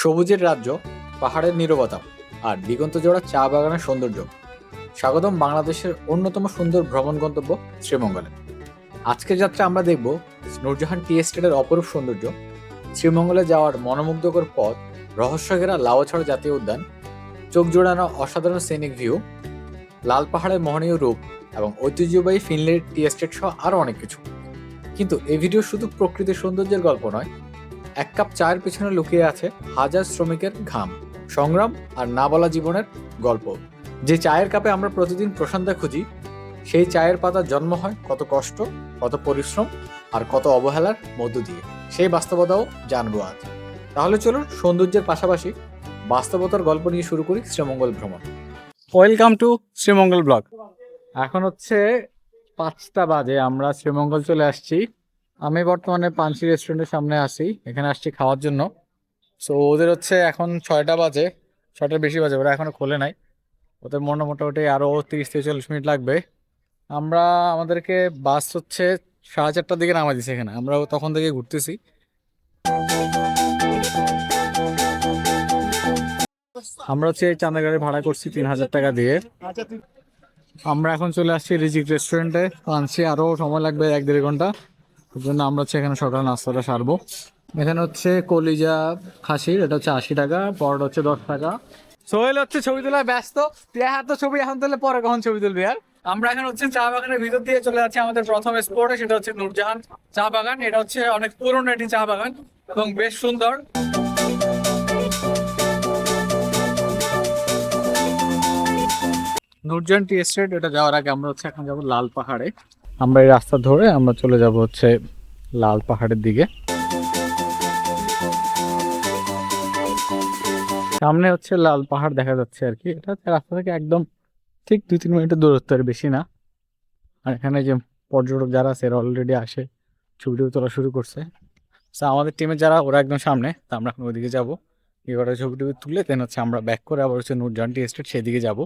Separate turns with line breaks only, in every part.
সবুজের রাজ্য, পাহাড়ের নীরবতা আর দিগন্ত জোড়া চা বাগানের সৌন্দর্য। স্বাগতম বাংলাদেশের অন্যতম সুন্দর ভ্রমণ গন্তব্য শ্রীমঙ্গলে। আজকের যাত্রা আমরা দেখব নূরজাহান টি এস্টেটের অপরূপ সৌন্দর্য, শ্রীমঙ্গলে যাওয়ার মনোমুগ্ধকর পথ, রহস্যঘেরা লাউয়াছড়া জাতীয় উদ্যান, চোখ জোড়ানো অসাধারণ সিনিক ভিউ, লাল পাহাড়ের মোহনীয় রূপ এবং ঐতিহ্যবাহী ফিনলের টি এস্টেট সহ আরও অনেক কিছু। কিন্তু এই ভিডিও শুধু প্রকৃতির সৌন্দর্যের গল্প নয়, এক কাপ চায়ের পেছনে লুকিয়ে আছে হাজার শ্রমিকের ঘাম, সংগ্রাম আর না বলা জীবনের গল্প। যে চায়ের কাপে আমরা প্রতিদিন প্রশান্তি খুঁজি, সেই চায়ের পাতার জন্ম হয় কত কষ্ট, কত পরিশ্রম আর কত অবহেলার মধ্য দিয়ে। সেই বাস্তবতাও জানবো আজ। তাহলে চলুন সৌন্দর্যের পাশাপাশি বাস্তবতার গল্প নিয়ে শুরু করি শ্রীমঙ্গল ভ্রমণ। Welcome to Sreemangal blog. এখন হচ্ছে 5টা বাজে, আমরা শ্রীমঙ্গল চলে আসছি। আমি বর্তমানে পানসি রেস্টুরেন্টের সামনে আসি, এখানে আসছি খাওয়ার জন্য। সো ওদের হচ্ছে এখন 6টা বাজে, 6টার বেশি বাজে, ওরা এখনো খোলে নাই। ওদের মোটামুটি আরও 30 থেকে 40 মিনিট লাগবে। আমাদেরকে বাস হচ্ছে 4:30টার দিকে নামা দিছে এখানে, আমরা তখন থেকে ঘুরতেছি। আমরা হচ্ছে এই চাঁদা গাড়ি ভাড়া করছি 3000 টাকা দিয়ে। আমরা এখন চলে আসছি রিজিক রেস্টুরেন্টে। পানসি আরও সময় লাগবে 1-1.5 ঘন্টা, ওই জন্য আমরা হচ্ছে এখানে সকাল নাস্তাটা সারবো। এখানে হচ্ছে কলিজা খাসির, এটা হচ্ছে 80 টাকা, পরোটা হচ্ছে 10 টাকা। সোহেল হচ্ছে ছবি তোলায় ব্যস্ত, তুই তো ছবি এখন তুললে পরে কখন ছবি তুলবি আর? আমরা এখন হচ্ছে চা বাগানের ভিতর দিয়ে চলে যাচ্ছি আমাদের প্রথম স্পটে, সেটা হচ্ছে নূরজাহান চা বাগান। এটা হচ্ছে অনেক পুরনো একটি চা বাগান এবং বেশ সুন্দর। নূরজাহান টি এস্টেট, এটা যাওয়ার আগে আমরা হচ্ছে এখন যাবো লাল পাহাড়ে। আমরা এই রাস্তা ধরে আমরা চলে যাব হচ্ছে লাল পাহাড়ের দিকে। সামনে হচ্ছে লাল পাহাড় দেখা যাচ্ছে আর কি। এটা রাস্তা থেকে একদম ঠিক 2-3 মিনিটের দূরত্ব, আর বেশি না। আর এখানে যে পর্যটক যারা আছে এরা অলরেডি আসে ছবি তোলা শুরু করছে। আমাদের টিমের যারা, ওরা একদম সামনে, তা আমরা এখন ওইদিকে যাবো। এবারে ছবি তুলে দেন হচ্ছে আমরা ব্যাক করে আবার হচ্ছে নূরজাহান টি এস্টেট সেদিকে যাবো।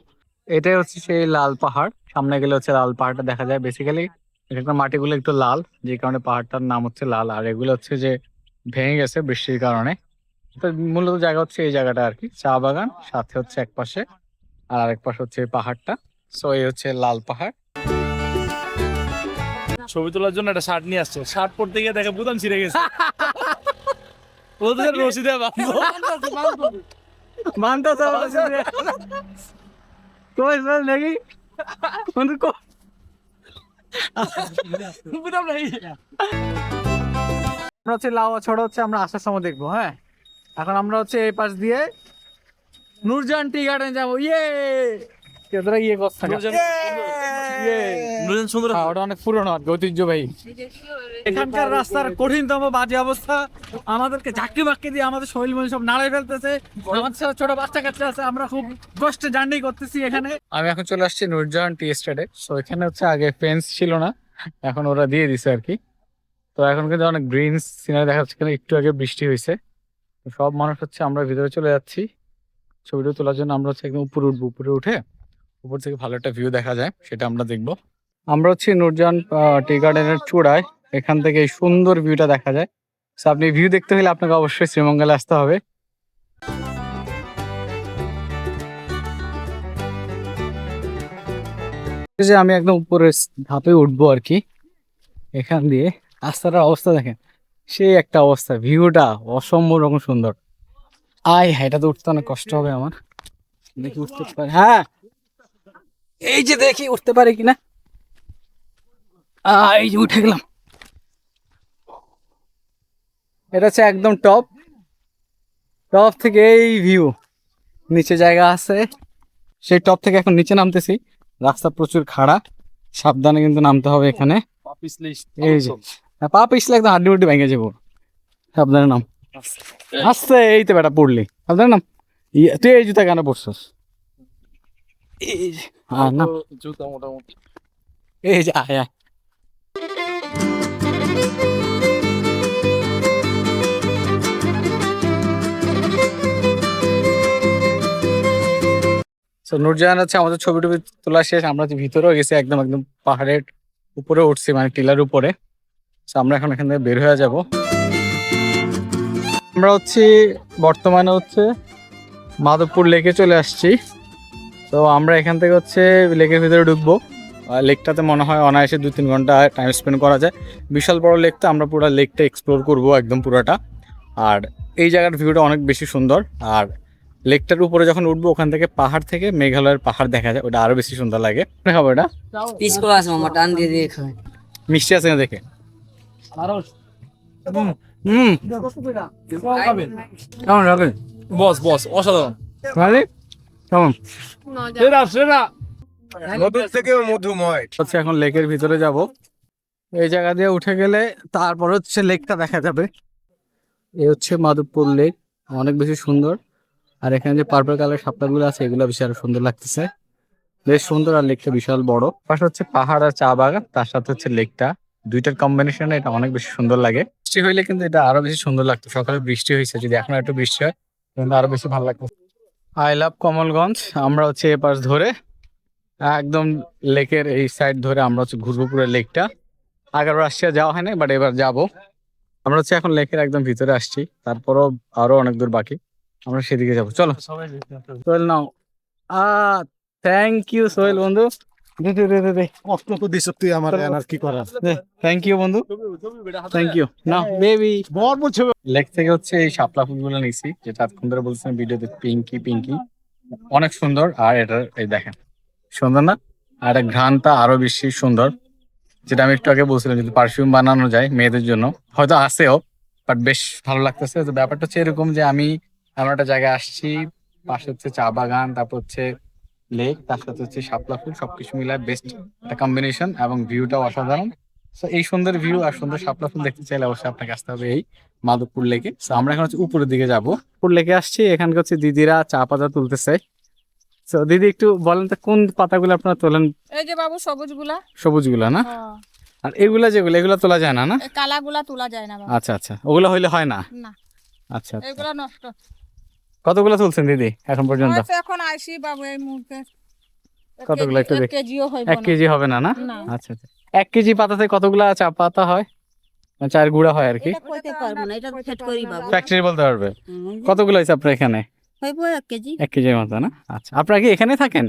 এটাই হচ্ছে সেই লাল পাহাড়, সামনে গেলে হচ্ছে লাল পাহাড়টা দেখা যায়। বেসিক্যালি এখানকার মাটিগুলো একটু লাল, যে কারণে পাহাড়টার নাম হচ্ছে লাল। আর এগুলো হচ্ছে যে ভেঙে গেছে বৃষ্টির কারণে। তো মূলত জায়গা হচ্ছে এই জায়গাটা আর কি, চা বাগান সাথে হচ্ছে এক পাশে, আর আরেক পাশে হচ্ছে পাহাড়টা। সো এই হচ্ছে লাল পাহাড়।
ছবি তোলার জন্য একটা শার্ট নিয়ে আসছে, শার্ট পরতে গিয়ে দেখে বুতাম ছিঁড়ে গেছে। ওদের রশিদে
লাউয়াছড়া হচ্ছে আমরা আসার সময় দেখবো। হ্যাঁ, এখন আমরা হচ্ছে এই পাশ দিয়ে নূরজাহান টি গার্ডেন যাবো। অনেক পুরনো ঐতিহ্যবাহী। এখানকার রাস্তার কঠিনতম বাজে অবস্থা, আমাদেরকে ঝাঁকি বাক্কি দিয়ে আমাদের শরীর মনে সব নাড়াই ফেলতেছে। আমার ছোট বাচ্চা কাচ্চা আছে, আমরা খুব কষ্টে জার্নি করতেছি এখানে। আমি এখন চলে আসছি নূরজাহান টি এস্টেটে। সো এখানে হচ্ছে আগে ফেন্স ছিল না, এখন ওরা দিয়ে দিছে আর কি। তো এখন কিন্তু অনেক গ্রিন সিনারি দেখা যাচ্ছে, একটু আগে বৃষ্টি হয়েছে। সব মানুষ হচ্ছে, আমরা ভিতরে চলে যাচ্ছি ছবিটা তোলার জন্য। আমরা হচ্ছে একদম উপরে উঠবো, উপরে উঠে উপর থেকে ভালো একটা ভিউ দেখা যায়, সেটা আমরা দেখবো। আমরা হচ্ছে নূরজাহান টি গার্ডেনের চূড়ায়, এখান থেকে এই সুন্দর ভিউটা দেখা যায়। আপনি ভিউ দেখতে হলে আপনাকে অবশ্যই শ্রীমঙ্গলে আসতে হবে। যে আমি একদম উপরে ধাপে উঠবো আর কি, এখান দিয়ে রাস্তাটার অবস্থা দেখেন, সেই একটা অবস্থা, ভিউটা অসম্ভব রকম সুন্দর। হ্যাঁ, এটা তো উঠতে অনেক কষ্ট হবে আমার, দেখি উঠতে পারি। হ্যাঁ, এই যে দেখি উঠতে পারি কিনা। এই যে উঠে গেলাম। এটা হচ্ছে একদম টপ থেকে এই ভিউ। নিচে জায়গা আছে, সেই টপ থেকে এখন নিচে নামতেছি। রাস্তা প্রচুর খাড়া, সাবধানে কিন্তু নামতে হবে এখানে। এই যে পা পিছলে একদম হাড্ডি উড্ডি ভেঙে যাবো, সাবধানে নাম। আসছে, এই তো বেটা পড়লি, সাবধানে নাম। তুই এই জুতা কেন পড়ছস? এই যে
জুতা মোটামুটি,
এই যে আয়। নূরজাহান হচ্ছে আমাদের ছবি টবি তোলা শেষ, আমরা ভিতরেও গেছি, একদম পাহাড়ের উপরে উঠছি, মানে টিলার উপরে। আমরা এখন এখান থেকে বের হয়ে যাব। আমরা বর্তমানে মাধবপুর লেকে চলে আসছি। তো আমরা এখান থেকে লেকের ভিতরে ঢুকবো। লেকটাতে মনে হয় অনায়াসে 2-3 ঘন্টা টাইম স্পেন্ড করা যায়। বিশাল বড় লেকটা, আমরা পুরো লেকটা এক্সপ্লোর করব একদম পুরোটা। আর এই জায়গার ভিউটা অনেক বেশি সুন্দর। আর লেকটার উপরে যখন উঠবো ওখান থেকে পাহাড় থেকে মেঘালয়ের পাহাড় দেখা যায়, ওটা আরো বেশি সুন্দর লাগে। খাবো এটা
পিস করে আছে মামা, টান দিয়ে দিয়ে খাবে।
মিষ্টি আছে না দেখে। হুম কেমন লাগে?
বস বস অসাধারণ।
মানে কেমন?
সেরা সেরা।
মধুর থেকেও মধুময়।
এখন লেকের ভিতরে যাব। এই জায়গা দিয়ে উঠে গেলে তারপর লেকটা দেখা যাবে। এই মাধবপুর লেক, অনেক বেশি সুন্দর। আর এখানে যে পার্পল কালার শাপলাগুলো আছে এগুলো বেশি আরো সুন্দর লাগতেছে, বেশ সুন্দর। আর লেকটা বিশাল বড়, পাশে পাহাড় আর চা বাগান, তার সাথে লেকটা, দুইটার কম্বিনেশনে এটা অনেক বেশি সুন্দর লাগে। বৃষ্টি হইলে কিন্তু এটা আরো বেশি সুন্দর লাগতো। সকালে বৃষ্টি হয়েছে, যদি এখন একটু বৃষ্টি হয় কিন্তু আরো বেশি ভালো লাগতো। I love Kamalganj. আমরা এ পাশ ধরে একদম লেকের এই সাইড ধরে আমরা ঘুরবো পুরো লেকটা। আগের রাশিয়া যাওয়া হয় না, বাট এবার যাবো। আমরা এখন লেকের একদম ভিতরে আসছি, তারপরও আরো অনেক দূর বাকি, আমরা সেদিকে যাবো। চলো সোহেল নাও। থ্যাংক ইউ সোহেল বন্ধু।
কষ্ট তো দিছ তুই আমার, আর কি করার।
থ্যাংক ইউ বন্ধু, থ্যাংক ইউ। Now baby.
বর বলছে
লেক থেকে এই শাপলা ফুলগুলো নিছি, যেটা এতক্ষণ ধরে বলছিলাম ভিডিওতে, পিঙ্কি পিঙ্কি, অনেক সুন্দর। আর এটা এই দেখেন, সুন্দর না? আর এটা ঘ্রাণটা আরো বেশি সুন্দর, যেটা আমি একটু আগে বলছিলাম, যদি পারফিউম বানানো যায় মেয়েদের জন্য, হয়তো আছেও, বাট বেশ ভালো লাগতেছে। তো ব্যাপারটা এরকম যে আমি এমন একটা জায়গায় আসছি, পাশে চা বাগান, তারপর লেক, তার সাথে শাপলা ফুল, সবকিছু মিলায় বেস্ট একটা কম্বিনেশন, এবং ভিউটাও অসাধারণ। তো এই সুন্দর ভিউ আর সুন্দর শাপলা ফুল দেখতে চাইলে অবশ্যই আপনাকে আসতে হবে এই মাধবপুর লেকে। তো আমরা এখন উপরের দিকে যাবো। উপর লেকে আসছি, এখানকার দিদিরা চা পাতা তুলতেছে। তো দিদি একটু বলেন তো, কোন পাতাগুলো আপনারা তোলেন?
এই যে বাবু সবুজগুলা।
সবুজগুলা না?
হ্যাঁ।
আর এগুলা তোলা যায় না? না,
এই কালাগুলা তোলা যায় না বাবু।
আচ্ছা আচ্ছা, ওগুলো হইলে হয় না?
না,
আচ্ছা আচ্ছা।
এগুলা নষ্ট।
কতগুলো তুলছেন দিদি এখন পর্যন্ত?
হয়তো এখন আইসি বাবু এই মুহূর্তে।
কতগুলো একটু
এক
দেখ।
কেজিও হইব
1
না।
কেজি হবে না? না,
না।
আচ্ছা আচ্ছা। 1 কেজি পাতাতে কতগুলা চা পাতা হয়? চার গুঁড়া হয় আর কি।
এটা কইতে পারবো না, এটা সেট করি বাবু।
ফ্যাক্টরি বলতে পারবে। কতগুলো হয়েছে আপনার এখানে?
হইব 1 কেজি।
1 কেজির মতো না? আচ্ছা, আপনারা কি এখানে থাকেন?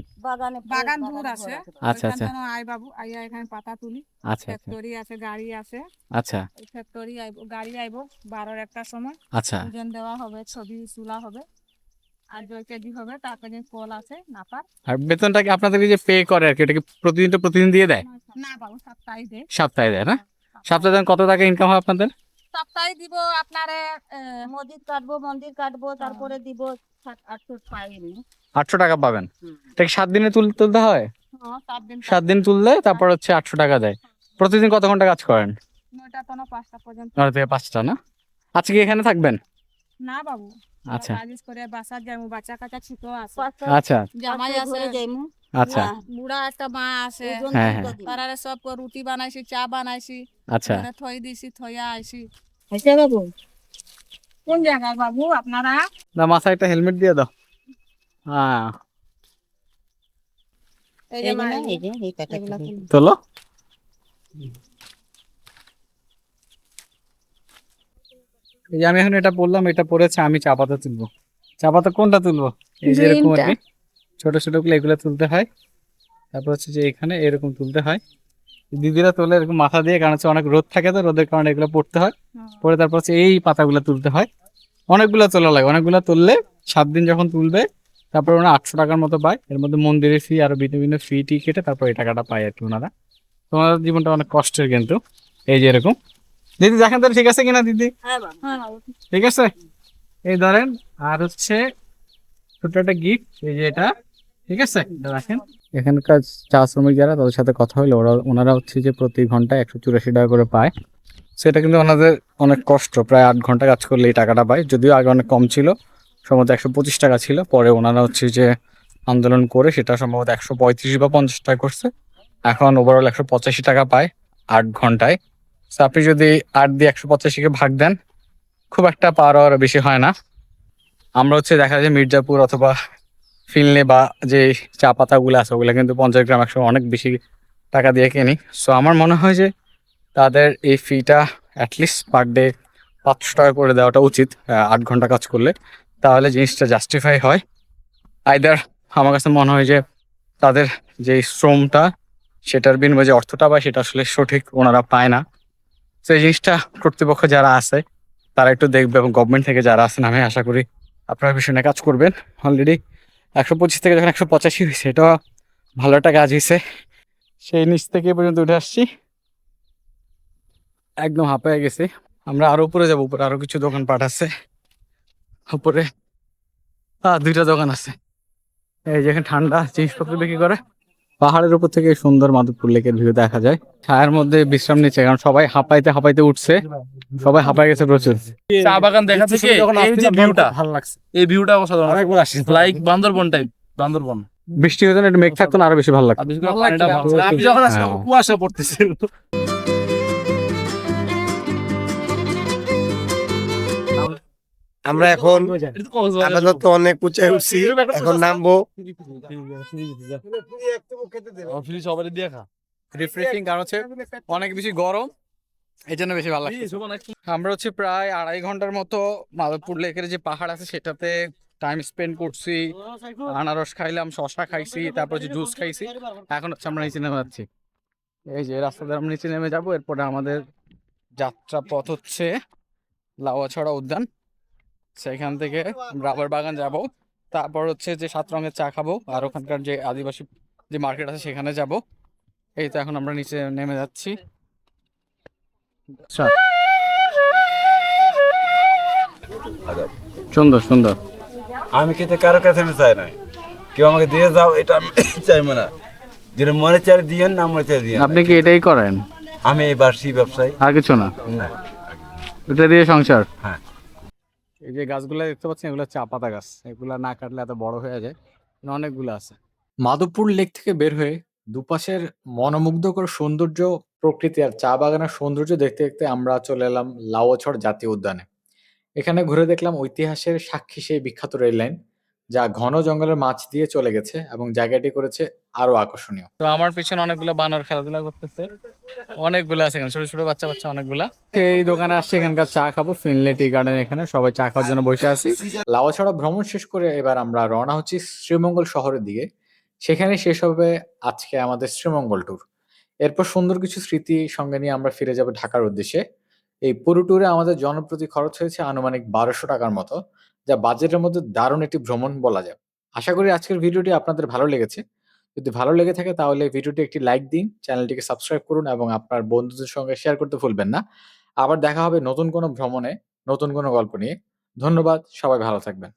বাগান দূর আছে।
আচ্ছা আচ্ছা
ওইখান থেকে আই বাবু, আইয়া এখানে পাতা তুলি।
আচ্ছা আচ্ছা
ফ্যাক্টরি আছে, গাড়ি আছে।
আচ্ছা
ওই ফ্যাক্টরি আইব, গাড়ি আইব 12-র একটা সময়।
আচ্ছা।
ওজন দেওয়া হবে, ছবি তোলা হবে। আর 2 কেজি হবে, তারপরে কল আছে নাপার।
আর বেতনটা কি আপনাদেরকে যে পে করে আর কি, এটা কি প্রতিদিন দিয়ে দেয়?
না বাবু, সপ্তাহে দেয়।
সপ্তাহে দেয় না? সপ্তাহে দেন, কত টাকা ইনকাম হয় আপনাদের?
সপ্তাহে দিব আপনারে
মন্দির কাটবো, তারপরে দিব 700-800 পাইনি।
800 টাকা পাবেন। এটা কি 7 দিনে তুলতে হয়?
7 দিন।
7 দিন তুললে তারপর 800 টাকা দেয়। প্রতিদিন কত ঘন্টা কাজ করেন?
9টা থেকে 5টা পর্যন্ত।
9টা থেকে 5টা না? আজকে কি এখানে থাকবেন?
না বাবু,
আচ্ছা
কাজ করে বাসার যাবো, বাচ্চা কাচ্চা ছোট আছে,
আচ্ছা
জামাই আছে,
যাইমু।
আচ্ছা
বুড়া একটা মা আছে।
হ্যাঁ হ্যাঁ
তারারে সব রুটি বানাইছি, চা বানাইছি,
আচ্ছা।
এখানে থই দিছি, থইয়া আইছি।
হইছে বাবু?
কোন জায়গায় বাবু আপনারা?
না, মাথায় একটা হেলমেট দিয়ে দাও। হ্যাঁ,
এই যে
এই যে
মা,
না, এই যে এই প্যাকেট।
এগুলা তুলি।
তোলো। এই যে আমি এখন এটা বললাম, এটা পড়েছে, আমি চা পাতা তুলবো। চা পাতা কোনটা তুলবো? এই যে এরকম আর কি, ছোট ছোট গুলো এগুলো তুলতে হয়। তারপর যে এখানে এরকম তুলতে হয়। দিদিরা তোলে এরকম মাথা দিয়ে, কারণ অনেক রোদ থাকে, তো রোদের কারণে এগুলো পড়তে হয়। পরে তারপর এই পাতাগুলো তুলতে হয়। অনেকগুলো তোলা লাগে, অনেকগুলো তুললে 7 দিন যখন তুলবে, তারপর ওরা 800 টাকার মতো পায়। এর মধ্যে মন্দিরের ফি আর বিভিন্ন ফি টি কেটে তারপর এই টাকাটা পায় আর কি ওনারা। তোমাদের জীবনটা অনেক কষ্টের কিন্তু। এই যে এরকম দিদি দেখেন তো, ঠিক আছে কিনা দিদি?
হ্যাঁ বাবু।
ঠিক আছে, এই ধরেন। আর ছোট একটা গিফট, এই যে এটা, ঠিক আছে, এটা রাখেন। এখানকার চা শ্রমিক যারা, তাদের সাথে কথা হলো, ওনারা যে প্রতি ঘন্টায় 184 টাকা করে পায়। সেটা কিন্তু ওনাদের অনেক কষ্ট, প্রায় 8 ঘন্টা কাজ করলে এই টাকাটা পায়। যদিও আগে অনেক কম ছিল, সম্ভবত 125 টাকা ছিল, পরে ওনারা যে আন্দোলন করে সেটা সম্ভবত 135 বা 50 টাকা করছে। এখন ওভারঅল 185 টাকা পায় 8 ঘন্টায়। তো আপনি যদি 8 দিয়ে 185-কে ভাগ দেন, খুব একটা পাওয়ার আর বেশি হয় না। আমরা দেখা যায় মির্জাপুর অথবা ফিনলে বা যে চা পাতাগুলো আছে, ওগুলো কিন্তু 50 গ্রাম 100 অনেক বেশি টাকা দিয়ে কিনি। সো আমার মনে হয় যে তাদের এই ফিটা অ্যাটলিস্ট পার ডে 500 টাকা করে দেওয়াটা উচিত 8 ঘন্টা কাজ করলে, তাহলে জিনিসটা জাস্টিফাই হয়। আইদার আমার কাছে মনে হয় যে তাদের যে শ্রমটা সেটার বিনিময়ে যে অর্থটা পায় সেটা আসলে সঠিক ওনারা পায় না। তো এই জিনিসটা কর্তৃপক্ষ যারা আছে তারা একটু দেখবে, এবং গভর্নমেন্ট থেকে যারা আছেন আমি আশা করি আপনারা বিষয় নিয়ে কাজ করবেন। অলরেডি 125 থেকে যখন 185 হয়েছে, এটা ভালো একটা কাজ হয়েছে। সেই নিচ থেকে এ পর্যন্ত উঠে আসছি, একদম হাঁপায়ে গেছি। আমরা আরো উপরে যাবো, উপরে আরো কিছু দোকানপাট আছে। উপরে 2টা দোকান আছে, এই যেখানে ঠান্ডা জিনিসপত্র বিক্রি করে। পাহাড়ের উপর থেকে সুন্দর মাধবপুর লেকের ভিউ দেখা যায়। ছায়ার মধ্যে বিশ্রাম নিচ্ছে, কারণ সবাই হাঁপাইতে হাঁপাইতে উঠছে, সবাই হাঁপায় গেছে প্রচুর।
চা বাগান দেখা থেকে এই যে ভিউটা,
ভালো লাগছে।
এই ভিউটা অসাধারণ, লাইক বান্দরবন টাইপ। বান্দরবন
বৃষ্টি হতো না, একটু মেঘ থাকতো না, আরো বেশি ভালো লাগতো।
আর বিশেষ করে পানিটা ভালো। আমি যখন আসলাম
হ্যাঁ।
কুয়াশা পড়তেছিল।
আমরা এখন
এটা তো কক্সবাজার।
আপাতত অনেক উঁচায় উঠছি, এখন নামবো।
আমার ফ্রি সবারই দিয়ে খা।
রিফ্রেশিং, কারণ হচ্ছে অনেক বেশি গরম, এই জন্য বেশি ভালো লাগছে। আমরা হচ্ছে প্রায় 2.5 ঘন্টার মতো মাধবপুর লেকের যে পাহাড় আছে সেটাতে টাইম স্পেন্ড করছি। আনারস খাইলাম, শশা খাইছি, তারপর হচ্ছে জুস খাইছি। এখন হচ্ছে আমরা নিচে নেমে যাচ্ছি, এই যে রাস্তা দিয়ে আমরা নিচে নেমে যাবো। এরপরে আমাদের যাত্রা পথ হচ্ছে লাউয়াছড়া উদ্যান, সেখান থেকে রাবার বাগান যাব, তারপর হচ্ছে যে 7 রঙের চা খাবো, আর ওখানকার যে আদিবাসী যে মার্কেট আছে সেখানে যাব। এই তো এখন আমরা নিচে নেমে যাচ্ছি। সুন্দর সুন্দর।
আমি কিন্তু কারো কাছে আমি চাই না, কেউ আমাকে দিয়ে যাও এটা আমি চাইবো না। যেটা মনে চাই দিয়েন, না মনে চাই দিয়েন।
আপনি কি এটাই করেন?
আমি এই বার্ষি ব্যবসায়ী
আর কিছু না,
না।
এটা দিয়ে সংসার?
হ্যাঁ।
এই যে গাছগুলো দেখতে পাচ্ছেন, এগুলো চা পাতা গাছ, এগুলা না কাটলে এত বড় হয়ে যায়। অনেকগুলো আছে। মাধবপুর লেক থেকে বের হয়ে দুপাশের মনোমুগ্ধকর সৌন্দর্য, প্রকৃতি আর চা বাগানের সৌন্দর্য দেখতে দেখতে আমরা চলে এলাম লাউয়াছড় জাতীয় উদ্যানে। এখানে ঘুরে দেখলাম ঐতিহাসের সাক্ষী সেই বিখ্যাত রেল লাইন, যা ঘন জঙ্গলের মাঝ দিয়ে চলে গেছে এবং জায়গাটি করেছে আরো আকর্ষণীয়। তো আমার পিছনে অনেকগুলো বানর খেলাধুলা করতেছে, অনেকগুলো আছে এখানে, ছোট ছোট বাচ্চা বাচ্চা অনেকগুলা। এই দোকানে আসছে, এখানকার চা খাবো, ফিনলে টি গার্ডেন, এখানে সবাই চা খাওয়ার জন্য বসে আছি। লাউয়াছড়া ভ্রমণ শেষ করে এবার আমরা রওনা হচ্ছি শ্রীমঙ্গল শহরের দিকে। সেখানে শেষ হবে আজকে আমাদের শ্রীমঙ্গল ট্যুর। এরপর সুন্দর কিছু স্মৃতি সঙ্গে নিয়ে আমরা ফিরে যাব ঢাকার উদ্দেশ্যে। এই পুরো ট্যুরে আমাদের জনপ্রতি খরচ হয়েছে আনুমানিক 1200 টাকার মতো, যা বাজেটের মধ্যে দারুণ একটি ভ্রমণ বলা যায়। আশা করি আজকের ভিডিওটি আপনাদের ভালো লেগেছে। যদি ভালো লেগে থাকে তাহলে ভিডিওটি একটি লাইক দিন, চ্যানেলটিকে সাবস্ক্রাইব করুন এবং আপনার বন্ধুদের সঙ্গে শেয়ার করতে ভুলবেন না। আবার দেখা হবে নতুন কোনো ভ্রমণে, নতুন কোনো গল্প নিয়ে। ধন্যবাদ, সবাই ভালো থাকবেন।